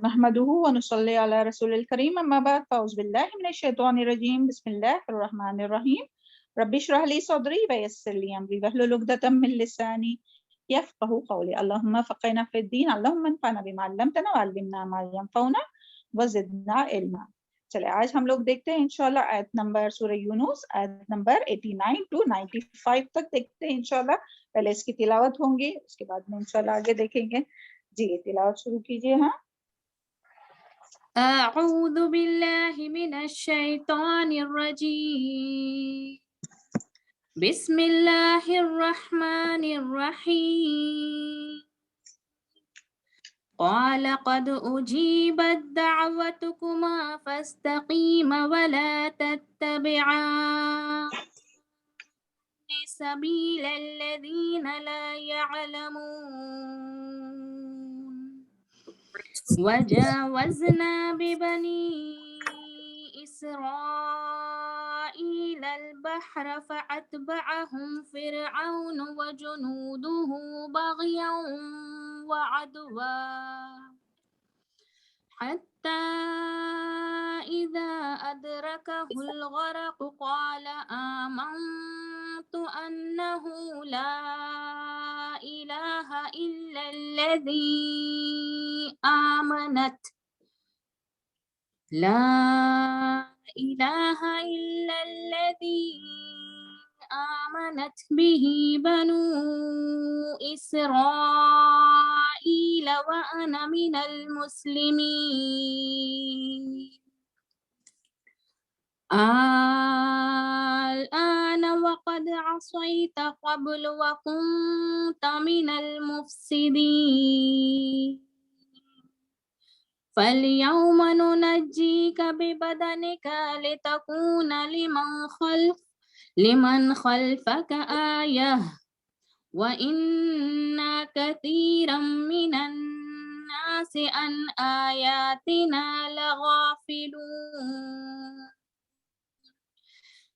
نحمده ونصلي على رسول الكريم اما بعد فاعوذ بالله من الشيطان الرجيم بسم الله الرحمن الرحيم رب اشرح لي صدري ويسر لي امري واحلل عقدة من لساني يفقهوا قولي اللهم فقهنا في الدين اللهم انفعنا بما علمتنا وعلمنا ما ينفعنا وزدنا علما. چلے آج ہم لوگ دیکھتے ہیں انشاءاللہ آیت نمبر سورہ یونس آیت نمبر 89 to 95 تک دیکھتے ہیں انشاءاللہ. پہلے اس کی تلاوت ہوں گی، اس کے بعد میں انشاءاللہ آگے دیکھیں گے. جی تلاوت شروع کیجئے. ہاں أعوذ بالله من الشيطان الرجيم بسم الله الرحمن الرحيم قال قد أجيبت دعوتكما فاستقيما ولا تتبعان سبيل الذين لا يعلمون وجاوزنا ببني إسرائيل البحر فأتبعهم فرعون وجنوده بغيا وعدوا حتى إذا أدركه الغرق قال آمنت أنه لا إله إلا الذي آمنت به بنو إسرائيل وأنا من المسلمين الآن وقد عصيت قبل وكنت من المفسدين فاليوم ننجيك ببدنك لتكون لمن خلفك آية وإن كثيرا من الناس عن آياتنا لغافلون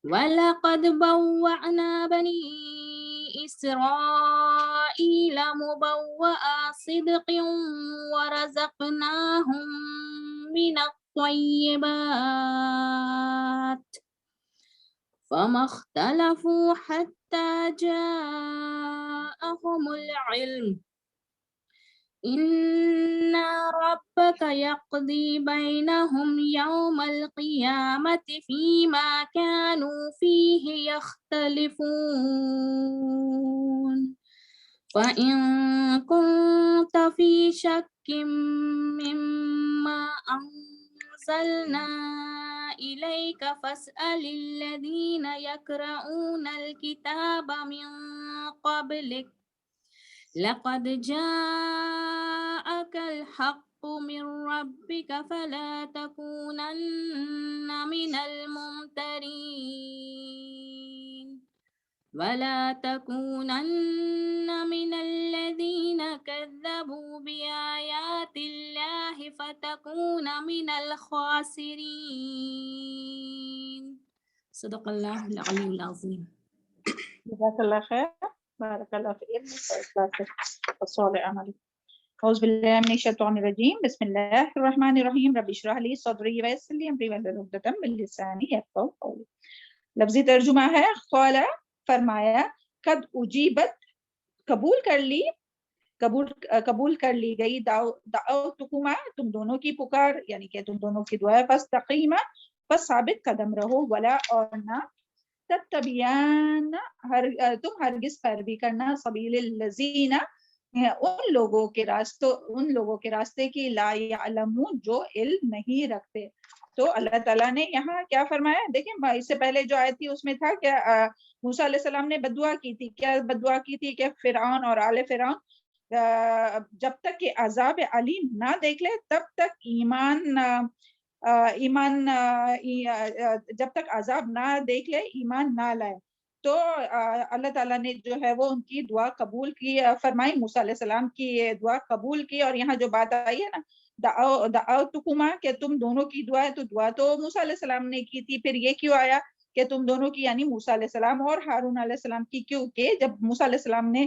ولقد بوأنا بني إسرائيل مبوأ صدق ورزقناهم من الطيبات فما اختلفوا حتى جاءهم العلم إن ربك يقضي بينهم يوم القيامة فيما كانوا فيه يختلفون فإن كنت في شك مما أنزلنا إليك فاسأل الذين يقرؤون الكتاب من قبلك لقد جاءك الحق من ربك فلا تكونن من الممترين ولا تكونن من الذين كذبوا بآيات الله فتكون من الخاسرين صدق الله العلي العظيم. جزاک اللہ خیر، بارک اللہ فی علمک واخلاصک وصالح عملک. اعوذ باللہ من الشیطان الرجیم بسم اللہ الرحمن الرحیم رب اشرح لی صدری ویسر لی امری واحلل عقدۃ من لسانی یفقہوا قولی. لفظی ترجمہ ہے قال فرمایا، قد اجیبت قبول کر لی گئی دعوتکما تم دونوں کی پکار، یعنی کہ تم دونوں کی دعا. فاستقیما پس ثابت قدم رہو، ولا اور نہ تتبعان تم ہرگز پیروی کرنا سبیل الذین ان لوگوں کے راستے کی لا یعلمون جو علم نہیں رکھتے. تو اللہ تعالیٰ نے یہاں کیا فرمایا دیکھیں، اس سے پہلے جو آیت تھی اس میں تھا کہ موسیٰ علیہ السلام نے بددعا کی تھی. کیا بددعا کی تھی کہ فرعون اور آل فرعون جب تک کہ عذاب علیم نہ دیکھ لے تب تک جب تک عذاب نہ دیکھ لے ایمان نہ لائے. تو اللہ تعالیٰ نے جو ہے وہ ان کی دعا قبول کی فرمائی، موسیٰ علیہ السلام کی دعا قبول کی. اور یہاں جو بات آئی ہے نا دعوتکما کہ تم دونوں کی دعا ہے، تو دعا تو موسیٰ علیہ السلام نے کی تھی، پھر یہ کیوں آیا کہ تم دونوں کی، یعنی موسیٰ علیہ السلام اور ہارون علیہ السلام کی کیوں کہ جب موسیٰ علیہ السلام نے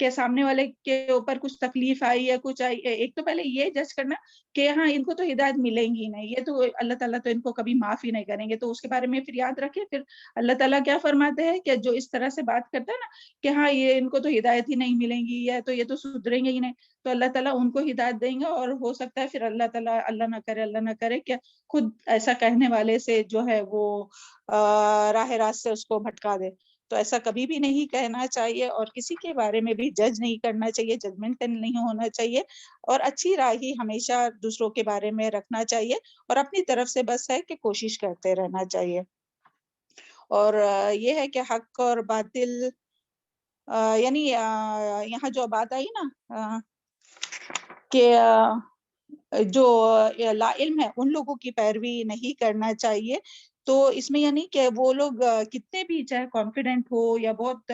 کہ سامنے والے کے اوپر کچھ تکلیف آئی یا کچھ آئی, ایک تو پہلے یہ جج کرنا کہ ہاں ان کو تو ہدایت ملیں گی نہیں, یہ تو اللہ تعالیٰ تو ان کو کبھی معاف ہی نہیں کریں گے, تو اس کے بارے میں پھر یاد رکھے. پھر اللہ تعالیٰ کیا فرماتے ہیں کہ جو اس طرح سے بات کرتا ہے نا کہ ہاں یہ ان کو تو ہدایت ہی نہیں ملیں گی یا تو یہ تو سدھریں گے ہی نہیں, تو اللہ تعالیٰ ان کو ہدایت دیں گے. اور ہو سکتا ہے پھر اللہ تعالیٰ اللہ نہ کرے کہ خود ایسا کہنے والے سے جو ہے وہ راہ راست سے اس کو بھٹکا دے. تو ایسا کبھی بھی نہیں کہنا چاہیے, اور کسی کے بارے میں بھی جج نہیں کرنا چاہیے, ججمنٹ نہیں ہونا چاہیے, اور اچھی رائے ہی ہمیشہ دوسروں کے بارے میں رکھنا چاہیے, اور اپنی طرف سے بس ہے کہ کوشش کرتے رہنا چاہیے. اور یہ ہے کہ حق اور باطل یعنی یہاں جو بات آئی نا کہ جو لا علم ہے ان لوگوں کی پیروی نہیں کرنا چاہیے, تو اس میں یعنی کہ وہ لوگ کتنے بھی چاہے کانفیڈنٹ ہو یا بہت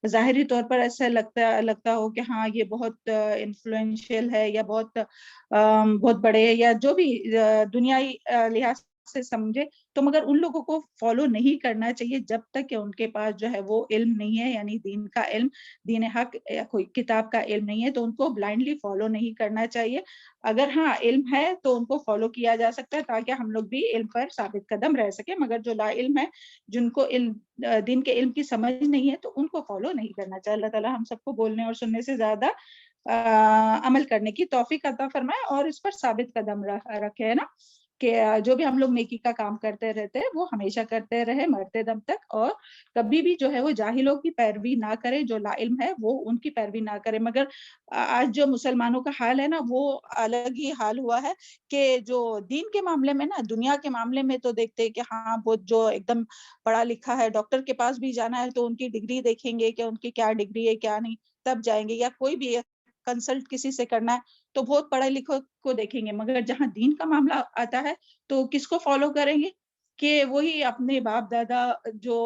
ظاہری طور پر ایسا لگتا ہو کہ ہاں یہ بہت انفلوئنشیل ہے یا بہت بڑے یا جو بھی دنیائی لحاظ سے سمجھے, تو مگر ان لوگوں کو فالو نہیں کرنا چاہیے جب تک کہ ان کے پاس جو ہے وہ علم نہیں ہے, یعنی دین کا علم, دین حق یا کوئی کتاب کا علم نہیں ہے, تو ان کو بلائنڈلی فالو نہیں کرنا چاہیے. اگر ہاں علم ہے تو ان کو فالو کیا جا سکتا ہے تاکہ ہم لوگ بھی علم پر ثابت قدم رہ سکے, مگر جو لا علم ہے, جن کو دین کے علم کی سمجھ نہیں ہے, تو ان کو فالو نہیں کرنا چاہیے. اللہ تعالیٰ ہم سب کو بولنے اور سننے سے زیادہ عمل کرنے کی توفیق عطا فرمائے, اور اس پر ثابت قدم رکھے, ہے نا, کہ جو بھی ہم لوگ نیکی کا کام کرتے رہتے ہیں وہ ہمیشہ کرتے رہے مرتے دم تک, اور کبھی بھی جو ہے وہ جاہلوں کی پیروی نہ کرے, جو لا علم ہے وہ ان کی پیروی نہ کرے. مگر آج جو مسلمانوں کا حال ہے نا وہ الگ ہی حال ہوا ہے, کہ جو دین کے معاملے میں نا, دنیا کے معاملے میں تو دیکھتے ہیں کہ ہاں وہ جو ایک دم پڑھا لکھا ہے, ڈاکٹر کے پاس بھی جانا ہے تو ان کی ڈگری دیکھیں گے کہ ان کی کیا ڈگری ہے کیا نہیں, تب جائیں گے, یا کوئی بھی کنسلٹ کسی سے کرنا ہے تو بہت پڑھے لکھوں کو دیکھیں گے. مگر جہاں دین کا معاملہ آتا ہے تو کس کو فالو کریں گے, کہ وہی اپنے باپ دادا جو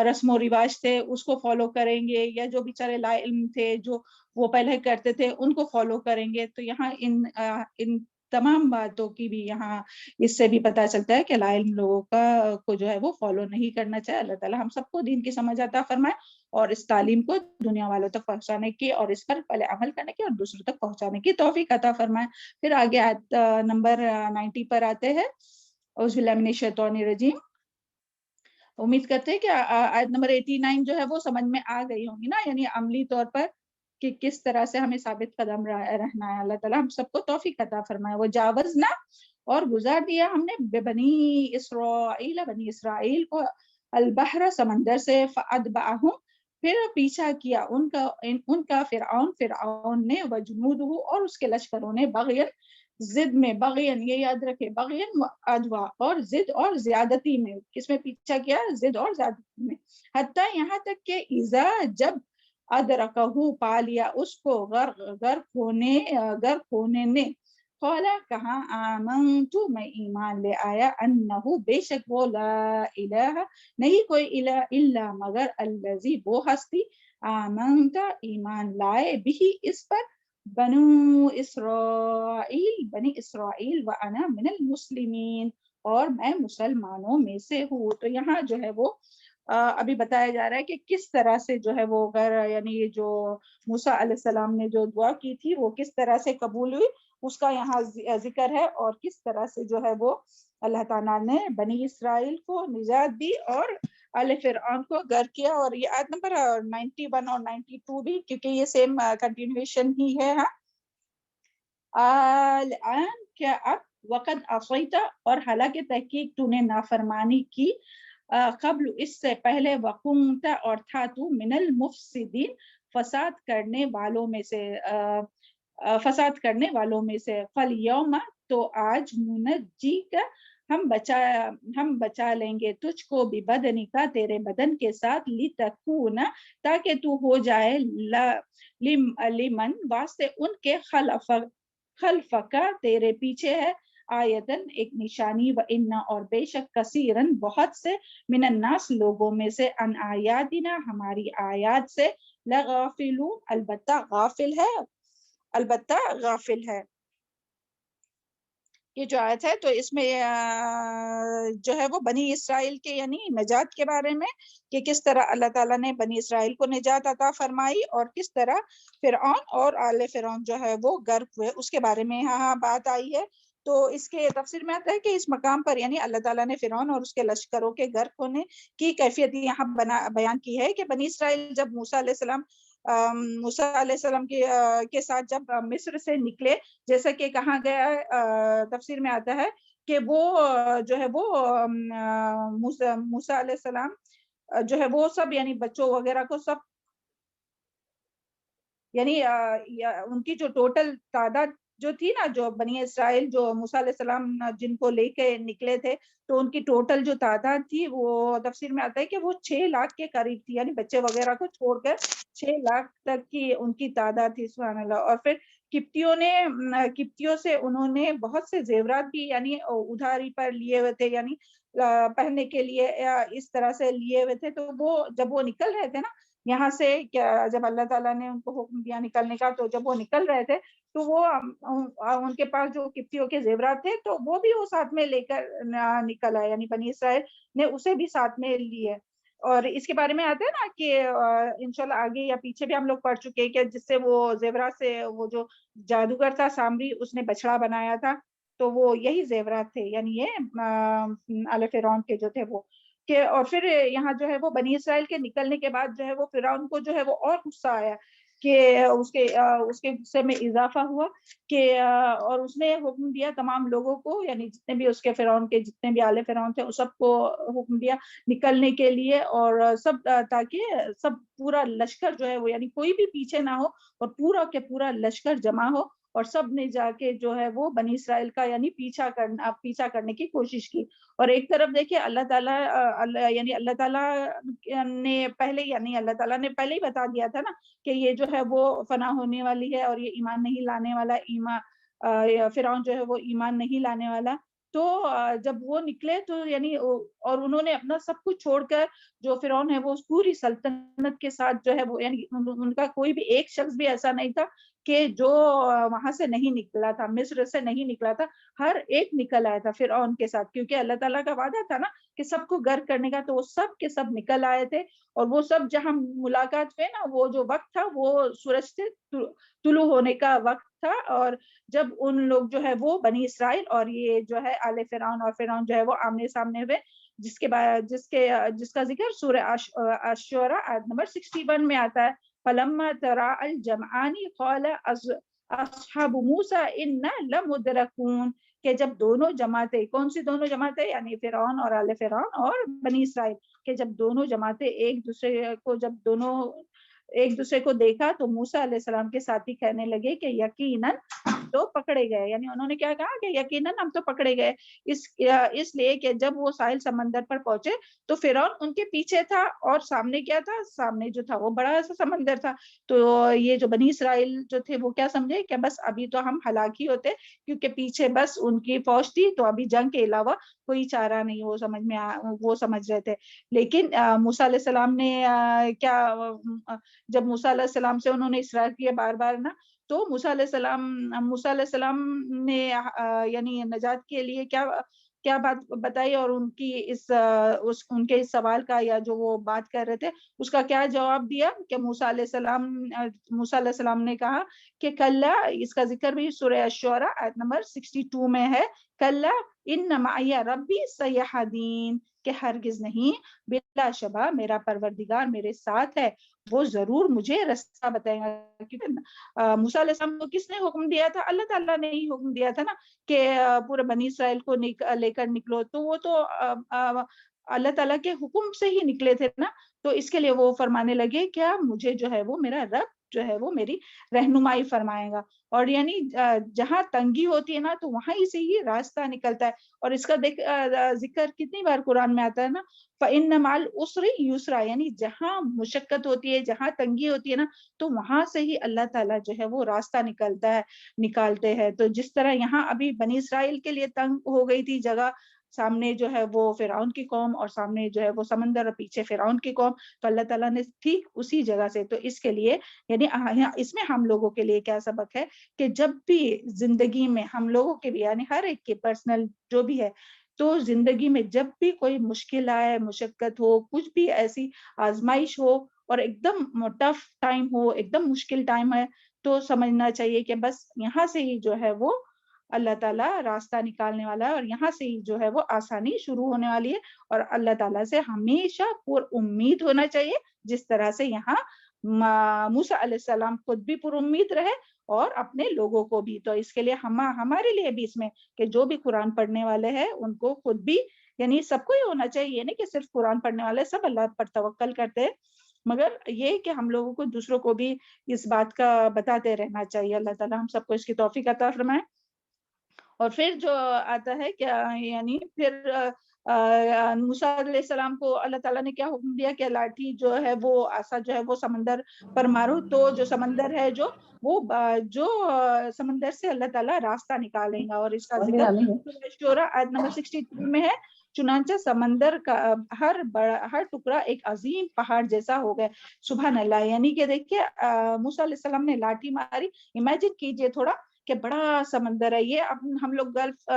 رسم و رواج تھے اس کو فالو کریں گے, یا جو بیچارے لا علم تھے جو وہ پہلے کرتے تھے ان کو فالو کریں گے. تو یہاں ان تمام باتوں کی بھی یہاں اس سے بھی پتہ چلتا ہے کہ لا علم لوگوں کو جو ہے وہ فالو نہیں کرنا چاہیے. اللہ تعالیٰ ہم سب کو دین کی سمجھ عطا فرمائے, اور اس تعلیم کو دنیا والوں تک پہنچانے کی اور اس پر پہلے عمل کرنے کی اور دوسروں تک پہنچانے کی توفیق عطا فرمائے. پھر آگے آیت نمبر 90 پر آتے ہیں. اعوذ باللہ من الشیطان الرجیم. امید کرتے ہیں کہ آیت نمبر 89 جو ہے وہ سمجھ میں آ گئی ہوں گی نا, یعنی عملی طور پر کہ کس طرح سے ہمیں ثابت قدم رہنا ہے. اللہ تعالیٰ ہم سب کو توفیق عطا فرمائے. وہ جاوزنا, اور گزار دیا ہم نے بنی اسرائیل کو البحر, سمندر سے, فاتبعہم, پھر پیچھا کیا ان کا فرعون نے, وجنودہ, اور اس کے لشکروں نے, بغین, ضد میں, بغین یہ یاد رکھے, بغین ادوا, اور ضد اور زیادتی میں. کس میں پیچھا کیا؟ ضد اور زیادتی میں. حتیٰ یہاں تک کہ اذا, جب, ادرکہ, پا لیا اس کو, غرق ہونے نے, قولا, کہا, آمنتو, میں ایمان لے آیا, انہو, بے شک وہ, لا الہ, نہیں کوئی الہ, الا, مگر, الذی, وہ ہستی, آمنتا, ایمان لائے, بھی, اس پر, بنو اسرائیل, وانا من المسلمین, اور میں مسلمانوں میں سے ہوں. تو یہاں جو ہے وہ ابھی بتایا جا رہا ہے کہ کس طرح سے جو ہے وہ یعنی جو موسیٰ علیہ السلام نے جو دعا کی تھی وہ کس طرح سے قبول ہوئی, اس کا یہاں ذکر ہے, اور کس طرح سے جو ہے وہ اللہ تعالیٰ نے بنی اسرائیل کو نجات دی اور آل فرعون کو غرق کیا. اور یہ آیت نمبر 91 اور 92 بھی, کیونکہ یہ سیم کنٹینیویشن ہی ہے. الان, کیا اب, وقت عصیتا, اور حالانکہ تحقیق تو نے نافرمانی کی, قبل, اس سے پہلے, وقمت, اور تھا تو, من المفسدین, فساد کرنے والوں میں سے, فالیوم, تو آج, ننجی کا, ہم بچا لیں گے تجھ کو, ببدنی کا, تیرے بدن کے ساتھ, لتکون, تاکہ تو ہو جائے, لمن, واسطے ان کے, خلفکا, تیرے پیچھے ہے, آیتن, ایک نشانی, و انا, اور بے شک, کثیرن, بہت سے, من الناس, لوگوں میں سے, ان آیاتنا, ہماری آیات سے, لغافلون, البتہ غافل ہے. یہ جو آیت ہے تو اس میں جو ہے وہ بنی اسرائیل کے یعنی نجات کے بارے میں کہ کس طرح اللہ تعالیٰ نے بنی اسرائیل کو نجات عطا فرمائی اور کس طرح فرعون اور آل فرعون جو ہے وہ غرق ہوئے اس کے بارے میں یہاں بات آئی ہے. تو اس کے تفسیر میں آتا ہے کہ اس مقام پر یعنی اللہ تعالیٰ نے فرعون اور اس کے لشکروں کے غرق ہونے کی کیفیت یہاں بیان کی ہے کہ بنی اسرائیل جب موسیٰ علیہ السلام کے ساتھ جب مصر سے نکلے جیسا کہ کہا گیا ہے تفسیر میں آتا ہے کہ وہ جو ہے وہ موسیٰ علیہ السلام جو ہے وہ سب یعنی بچوں وغیرہ کو سب یعنی ان کی جو ٹوٹل تعداد جو تھی نا جو بنی اسرائیل جو موسیٰ علیہ السلام جن کو لے کے نکلے تھے تو ان کی ٹوٹل جو تعداد تھی وہ تفسیر میں آتا ہے کہ وہ 6 لاکھ کے قریب تھی یعنی بچے وغیرہ کو چھوڑ کر 6 لاکھ تک کی ان کی تعداد تھی سبحان اللہ. اور پھر کپتیوں سے انہوں نے بہت سے زیورات بھی یعنی ادھاری پر لیے ہوئے تھے یعنی پہننے کے لیے اس طرح سے لیے ہوئے تھے. تو وہ جب وہ نکل رہے تھے نا یہاں سے جب اللہ تعالیٰ نے ان کو حکم دیا نکلنے کا تو جب وہ نکل رہے تھے تو وہ ان کے پاس جو کپتیوں کے زیورات تھے تو وہ بھی وہ ساتھ میں لے کر نکل آئے یعنی بنی اسرائیل نے اسے بھی ساتھ میں لیے. اور اس کے بارے میں آتا ہے نا کہ انشاءاللہ آگے یا پیچھے بھی ہم لوگ پڑھ چکے ہیں کہ جس سے وہ زیورات سے وہ جو جادوگر تھا سامری اس نے بچڑا بنایا تھا تو وہ یہی زیورات تھے یعنی یہ آل فرعون کے جو تھے وہ کہ. اور پھر یہاں جو ہے وہ بنی اسرائیل کے نکلنے کے بعد جو ہے وہ فرعون کو جو ہے وہ اور غصہ آیا کہ اس کے غصے میں اضافہ ہوا کہ اور اس نے حکم دیا تمام لوگوں کو یعنی جتنے بھی اس کے فرعون کے جتنے بھی آل فرعون تھے سب کو حکم دیا نکلنے کے لیے اور سب تاکہ سب پورا لشکر جو ہے وہ یعنی کوئی بھی پیچھے نہ ہو اور پورا کے پورا لشکر جمع ہو اور سب نے جا کے جو ہے وہ بنی اسرائیل کا یعنی پیچھا کرنے کی کوشش کی. اور ایک طرف دیکھیں اللہ تعالیٰ یعنی اللہ تعالیٰ نے پہلے ہی بتا دیا تھا نا کہ یہ جو ہے وہ فنا ہونے والی ہے اور یہ ایمان نہیں لانے والا فرعون جو ہے وہ ایمان نہیں لانے والا. تو جب وہ نکلے تو یعنی اور انہوں نے اپنا سب کچھ چھوڑ کر جو فرعون ہے وہ پوری سلطنت کے ساتھ جو ہے وہ یعنی ان کا کوئی بھی ایک شخص بھی ایسا نہیں تھا کہ جو وہاں سے نہیں نکلا تھا مصر سے نہیں نکلا تھا ہر ایک نکل آیا تھا فرعون کے ساتھ کیونکہ اللہ تعالیٰ کا وعدہ تھا نا کہ سب کو غرق کرنے کا. تو وہ سب کے سب نکل آئے تھے اور وہ سب جہاں ملاقات ہوئے نا وہ جو وقت تھا وہ سورج سے طلوع ہونے کا وقت تھا. اور جب ان لوگ جو ہے وہ بنی اسرائیل اور یہ جو ہے آل فرعون اور فرعون جو ہے وہ آمنے سامنے ہوئے جس کا ذکر سورہ الشعراء آیت نمبر 61 میں آتا ہے. فَلَمَّا تَرَاءَ الْجَمْعَانِ قَالَ أَصْحَابُ مُوسَىٰ إِنَّا لَمُدْرَكُونَ کہ جب دونوں جماعتیں کون سی دونوں جماعتیں یعنی فرعون اور آل فرعون اور بنی اسرائیل کہ جب دونوں جماعتیں ایک دوسرے کو دیکھا تو موسیٰ علیہ السلام کے ساتھی کہنے لگے کہ یقیناً تو پکڑے گئے یعنی انہوں نے کیا کہا کہ یقیناً ہم تو پکڑے گئے اس لیے کہ جب وہ ساحل سمندر پر پہنچے تو فرعون ان کے پیچھے تھا اور سامنے کیا تھا سامنے جو تھا وہ بڑا ایسا سمندر تھا. تو یہ جو بنی اسرائیل جو تھے وہ کیا سمجھے کہ بس ابھی تو ہم ہلاک ہی ہوتے کیونکہ پیچھے بس ان کی فوج تھی تو ابھی جنگ کے علاوہ کوئی چارہ نہیں وہ سمجھ رہے تھے. لیکن موسیٰ علیہ السلام نے جب موسیٰ علیہ السلام سے انہوں نے اصرار کیا بار بار نا تو موسیٰ علیہ السلام نے یعنی نجات کے لیے کیا بات بتائی اور ان کے اس سوال کا یا جو وہ بات کر رہے تھے اس کا کیا جواب دیا کہ موسیٰ علیہ السلام نے کہا کہ کلا اس کا ذکر بھی سورہ الشعراء آیت نمبر 62 میں ہے کلا ان معی ربی سیہدین کہ ہرگز نہیں بلا شبہ میرا پروردگار میرے ساتھ ہے وہ ضرور مجھے راستہ بتائے گا. کیونکہ موسیٰ علیہ السلام کو کس نے حکم دیا تھا اللہ تعالیٰ نے ہی حکم دیا تھا نا کہ پورے بنی اسرائیل کو لے کر نکلو تو وہ تو اللہ تعالیٰ کے حکم سے ہی نکلے تھے نا. تو اس کے لیے وہ فرمانے لگے کیا مجھے جو ہے وہ میرا رب جو ہے وہ میری رہنمائی فرمائے گا. اور یعنی جہاں تنگی ہوتی ہے نا تو وہاں سے ہی راستہ نکلتا ہے. اور اس کا ذکر کتنی بار قرآن میں آتا ہے نا فَإِنَّ مَعَ الْعُسْرِ يُسْرًا یعنی جہاں مشقت ہوتی ہے جہاں تنگی ہوتی ہے نا تو وہاں سے ہی اللہ تعالیٰ جو ہے وہ راستہ نکالتے ہیں. تو جس طرح یہاں ابھی بنی اسرائیل کے لیے تنگ ہو گئی تھی جگہ سامنے جو ہے وہ فرعون کی قوم اور سامنے جو ہے وہ سمندر اور پیچھے فرعون کی قوم. تو اللہ تعالیٰ نے ٹھیک اسی جگہ سے, تو اس کے لیے یعنی اس میں ہم لوگوں کے لیے کیا سبق ہے کہ جب بھی زندگی میں ہم لوگوں کے بھی یعنی ہر ایک کے پرسنل جو بھی ہے, تو زندگی میں جب بھی کوئی مشکل آئے, مشقت ہو, کچھ بھی ایسی آزمائش ہو اور ایک دم ٹف ٹائم ہو, ایک دم مشکل ٹائم ہے, تو سمجھنا چاہیے کہ بس یہاں سے ہی جو ہے وہ اللہ تعالیٰ راستہ نکالنے والا ہے, اور یہاں سے ہی جو ہے وہ آسانی شروع ہونے والی ہے. اور اللہ تعالیٰ سے ہمیشہ پر امید ہونا چاہیے, جس طرح سے یہاں موسیٰ علیہ السلام خود بھی پر امید رہے اور اپنے لوگوں کو بھی. تو اس کے لیے ہمارے لیے بھی اس میں کہ جو بھی قرآن پڑھنے والے ہیں ان کو خود بھی یعنی سب کو ہی ہونا چاہیے, نہیں کہ صرف قرآن پڑھنے والے سب اللہ پر توکل کرتے ہیں, مگر یہ کہ ہم لوگوں کو دوسروں کو بھی اس بات کا بتاتے رہنا چاہیے. اللہ تعالیٰ ہم سب کو اس کی توفیق عطا فرمائے. اور پھر جو آتا ہے کہ یعنی پھر موسیٰ علیہ السلام کو اللہ تعالیٰ نے کیا حکم دیا کہ لاٹھی جو ہے وہ عصا جو ہے وہ سمندر پر مارو, تو جو سمندر ہے جو سمندر سے اللہ تعالیٰ راستہ نکالیں گا. اور اس کا ذکر شورہ آیت نمبر 63 میں ہے. چنانچہ سمندر کا ہر ٹکڑا ایک عظیم پہاڑ جیسا ہو گیا. سبحان اللہ. یعنی کہ دیکھیے موسیٰ علیہ السلام نے لاٹھی ماری, امیجن کیجئے تھوڑا کہ بڑا سمندر ہے یہ. اب ہم لوگ گلف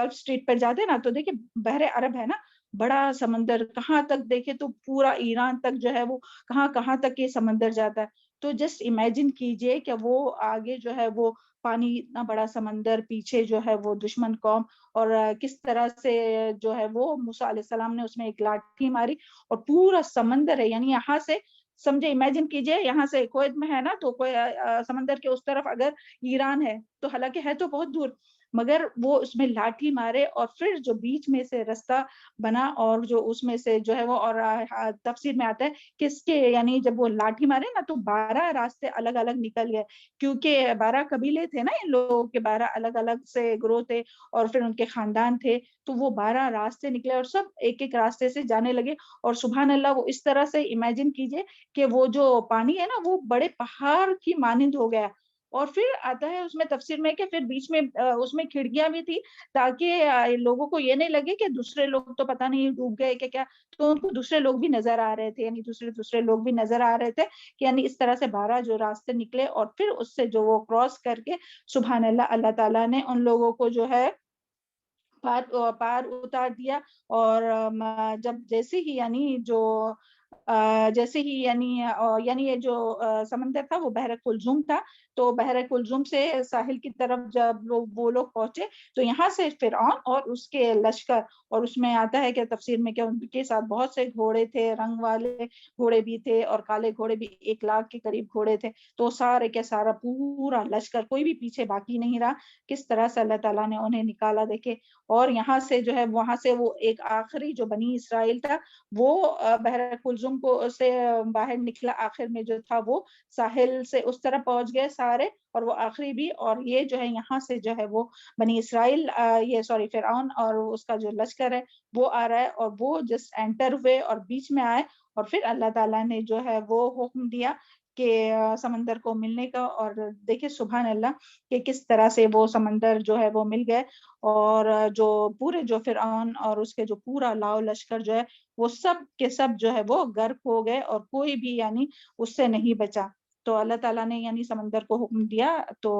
اسٹریٹ پر جاتے ہیں نا, تو دیکھیں بحر عرب ہے نا, بڑا سمندر, کہاں تک دیکھے تو پورا ایران تک جو ہے وہ کہاں تک یہ سمندر جاتا ہے. تو جسٹ امیجن کیجئے کہ وہ آگے جو ہے وہ پانی, اتنا بڑا سمندر, پیچھے جو ہے وہ دشمن قوم, اور کس طرح سے جو ہے وہ موسیٰ علیہ السلام نے اس میں ایک لاٹھی ماری اور پورا سمندر ہے. یعنی یہاں سے سمجھے, امیجن کیجئے یہاں سے کویت میں ہے نا, تو کوئی سمندر کے اس طرف اگر ایران ہے, تو حالانکہ ہے تو بہت دور, مگر وہ اس میں لاٹھی مارے اور پھر جو بیچ میں سے رستہ بنا, اور جو اس میں سے جو ہے وہ, اور تفسیر میں آتا ہے کہ اس کے یعنی جب وہ لاٹھی مارے نا تو 12 راستے الگ الگ نکل گئے, کیونکہ 12 قبیلے تھے نا ان لوگوں کے, 12 الگ الگ سے گروہ تھے اور پھر ان کے خاندان تھے, تو وہ 12 راستے نکلے اور سب ایک ایک راستے سے جانے لگے. اور سبحان اللہ, وہ اس طرح سے امیجن کیجئے کہ وہ جو پانی ہے نا وہ بڑے پہاڑ کی مانند ہو گیا. اور پھر آتا ہے اس میں تفسیر میں کہ پھر بیچ میں اس میں کھڑکیاں بھی تھی, تاکہ لوگوں کو یہ نہیں لگے کہ دوسرے لوگ تو پتہ نہیں ڈوب گئے کہ کیا, تو ان کو دوسرے لوگ بھی نظر آ رہے تھے, یعنی دوسرے لوگ بھی نظر آ رہے تھے کہ یعنی اس طرح سے 12 جو راستے نکلے. اور پھر اس سے جو وہ کراس کر کے سبحان اللہ, اللہ تعالیٰ نے ان لوگوں کو جو ہے پار اتار دیا. اور جب جیسے ہی یعنی یعنی یہ جو سمندر تھا وہ بحر کلزم تھا, تو بحر کلزم سے ساحل کی طرف جب وہ لوگ پہنچے, تو یہاں سے فرعون اور اس کے لشکر, اور اس میں آتا ہے کہ تفسیر میں کہ ان کے ساتھ بہت سے گھوڑے تھے, رنگ والے گھوڑے بھی تھے اور کالے گھوڑے بھی, 1 لاکھ کے قریب گھوڑے تھے. تو سارے کے سارا پورا لشکر, کوئی بھی پیچھے باقی نہیں رہا. کس طرح سے اللہ تعالیٰ نے انہیں نکالا دیکھے. اور یہاں سے جو ہے وہاں سے وہ ایک آخری جو بنی اسرائیل تھا وہ بحر کلزم کو سے باہر نکلا, آخر میں جو تھا وہ ساحل سے اس طرح پہنچ گئے سارے, اور وہ آخری بھی. اور یہ جو ہے یہاں سے جو ہے وہ بنی اسرائیل فرعون اور اس کا جو لشکر ہے وہ آ رہا ہے, اور وہ جس انٹر ہوئے اور بیچ میں آئے, اور پھر اللہ تعالیٰ نے جو ہے وہ حکم دیا کہ سمندر کو ملنے کا. اور دیکھیں سبحان اللہ کہ کس طرح سے وہ سمندر جو ہے وہ مل گئے, اور جو پورے جو فرعون اور اس کے جو پورا لاؤ لشکر جو ہے وہ سب کے سب جو ہے وہ غرق ہو گئے, اور کوئی بھی یعنی اس سے نہیں بچا. تو اللہ تعالیٰ نے یعنی سمندر کو حکم دیا. تو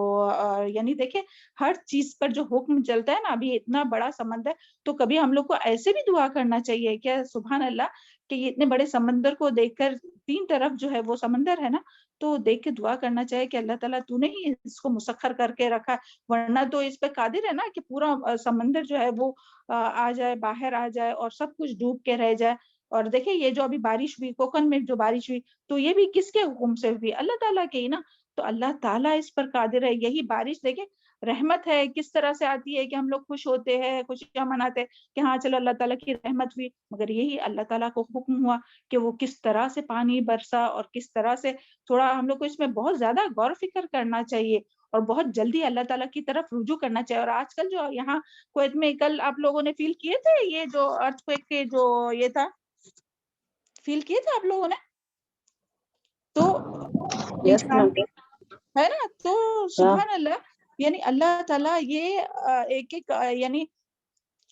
یعنی دیکھیں ہر چیز پر جو حکم چلتا ہے نا, ابھی اتنا بڑا سمندر, تو کبھی ہم لوگ کو ایسے بھی دعا کرنا چاہیے کہ سبحان اللہ کہ یہ اتنے بڑے سمندر کو دیکھ کر, 3 طرف جو ہے وہ سمندر ہے نا, تو دیکھ کے دعا کرنا چاہیے کہ اللہ تعالیٰ تو نے ہی اس کو مسخر کر کے رکھا, ورنہ تو اس پہ قادر ہے نا کہ پورا سمندر جو ہے وہ آ جائے, باہر آ جائے اور سب کچھ ڈوب کے رہ جائے. اور دیکھیں یہ جو ابھی بارش ہوئی, کوکن میں جو بارش ہوئی, تو یہ بھی کس کے حکم سے ہوئی, اللہ تعالیٰ کے ہی نا. تو اللہ تعالیٰ اس پر قادر ہے. یہی بارش دیکھیں رحمت ہے, کس طرح سے آتی ہے کہ ہم لوگ خوش ہوتے ہیں, خوشیاں مناتے ہیں کہ ہاں چلو اللہ تعالیٰ کی رحمت ہوئی, مگر یہی اللہ تعالیٰ کو حکم ہوا کہ وہ کس طرح سے پانی برسا, اور کس طرح سے تھوڑا ہم لوگ کو اس میں بہت زیادہ غور و فکر کرنا چاہیے, اور بہت جلدی اللہ تعالیٰ کی طرف رجوع کرنا چاہیے. اور آج کل جو یہاں کویت میں کل آپ لوگوں نے فیل کیے تھے یہ جو ارتھ کویک کے جو یہ تھا, فیل کیے تھے آپ لوگوں نے, تو انسان ہے نا, تو سبحان اللہ یعنی اللہ تعالیٰ یہ ایک ایک یعنی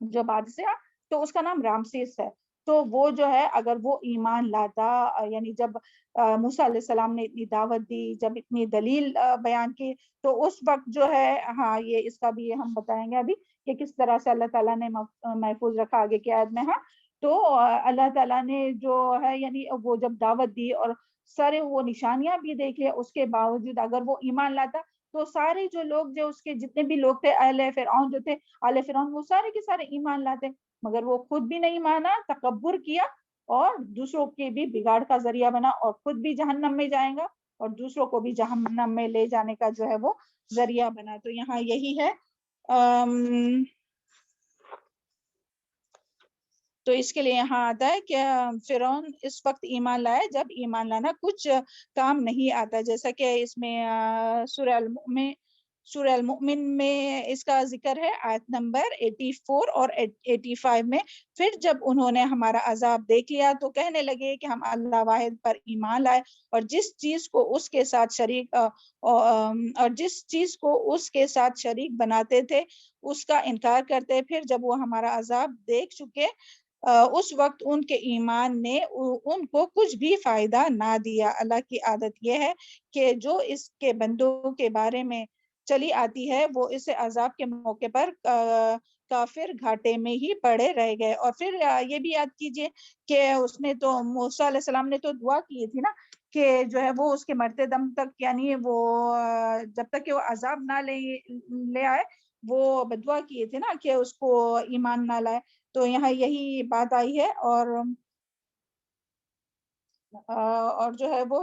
جو بادشاہ، تو اس کا نام رامسیس ہے. تو وہ جو ہے اگر وہ ایمان لاتا، یعنی جب موسیٰ علیہ السلام نے اتنی دعوت دی، جب اتنی دلیل بیان کی، تو اس وقت جو ہے ہاں یہ اس کا بھی ہم بتائیں گے ابھی کہ کس طرح سے اللہ تعالیٰ نے محفوظ رکھا آگے کی آیت میں. ہاں تو اللہ تعالیٰ نے جو ہے یعنی وہ جب دعوت دی اور سارے وہ نشانیاں بھی دیکھ لیا، اس کے باوجود اگر وہ ایمان لاتا تو سارے جو لوگ، جو اس کے جتنے بھی لوگ تھے، اہل فرعون جو تھے، آل فرعون، وہ سارے کے سارے ایمان لاتے، مگر وہ خود بھی نہیں مانا، تکبر کیا اور دوسروں کے بھی بگاڑ کا ذریعہ بنا، اور خود بھی جہنم میں جائیں گا اور دوسروں کو بھی جہنم میں لے جانے کا جو ہے وہ ذریعہ بنا. تو یہاں یہی ہے. تو اس کے لیے یہاں آتا ہے کہ فرعون اس وقت ایمان لائے جب ایمان لانا کچھ کام نہیں آتا، جیسا کہ اس میں سورہ المؤمن میں اس کا ذکر ہے، آیت نمبر 84 اور 85 میں. پھر جب انہوں نے ہمارا عذاب دیکھ لیا تو کہنے لگے کہ ہم اللہ واحد پر ایمان لائے اور جس چیز کو اس کے ساتھ شریک بناتے تھے اس کا انکار کرتے. پھر جب وہ ہمارا عذاب دیکھ چکے اس وقت ان کے ایمان نے ان کو کچھ بھی فائدہ نہ دیا. اللہ کی عادت یہ ہے کہ جو اس کے بندوں کے بارے میں چلی آتی ہے وہ اس عذاب کے موقع پر کافر گھاٹے میں ہی پڑے رہ گئے. اور پھر یہ بھی یاد کیجئے کہ اس نے تو موسیٰ علیہ السلام نے تو دعا کی تھی نا کہ جو ہے وہ اس کے مرتے دم تک، یعنی وہ جب تک کہ وہ عذاب نہ لے آئے، وہ بدعا کیے تھے نا کہ اس کو ایمان نہ لائے. تو یہاں یہی بات آئی ہے. اور جو ہے وہ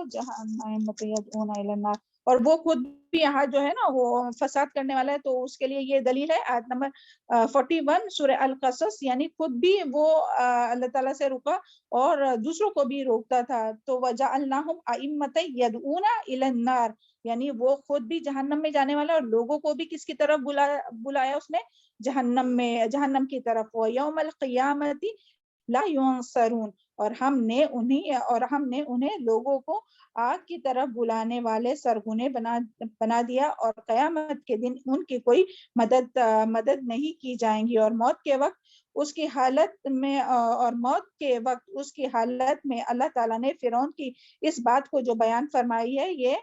اور وہ خود بھی یہاں جو ہے نا وہ فساد کرنے والا ہے. تو اس کے لیے یہ دلیل ہے آیت نمبر 41 سورہ القصص، یعنی خود بھی وہ اللہ تعالیٰ سے رکا اور دوسروں کو بھی روکتا تھا. تو وَجَعَلْنَاهُمْ أَئِمَّةً يَدْعُونَ إِلَى النَّارِ، یعنی وہ خود بھی جہنم میں جانے والا اور لوگوں کو بھی کس کی طرف بلایا اس نے؟ جہنم کی طرف. وَيَوْمَ الْقِيَامَةِ لا ينصرون، اور ہم نے انہیں لوگوں کو آگ کی طرف بلانے والے سرغنے بنا دیا، اور قیامت کے دن ان کی کوئی مدد نہیں کی جائیں گی. اور موت کے وقت اس کی حالت میں اللہ تعالیٰ نے فرعون کی اس بات کو جو بیان فرمائی ہے، یہ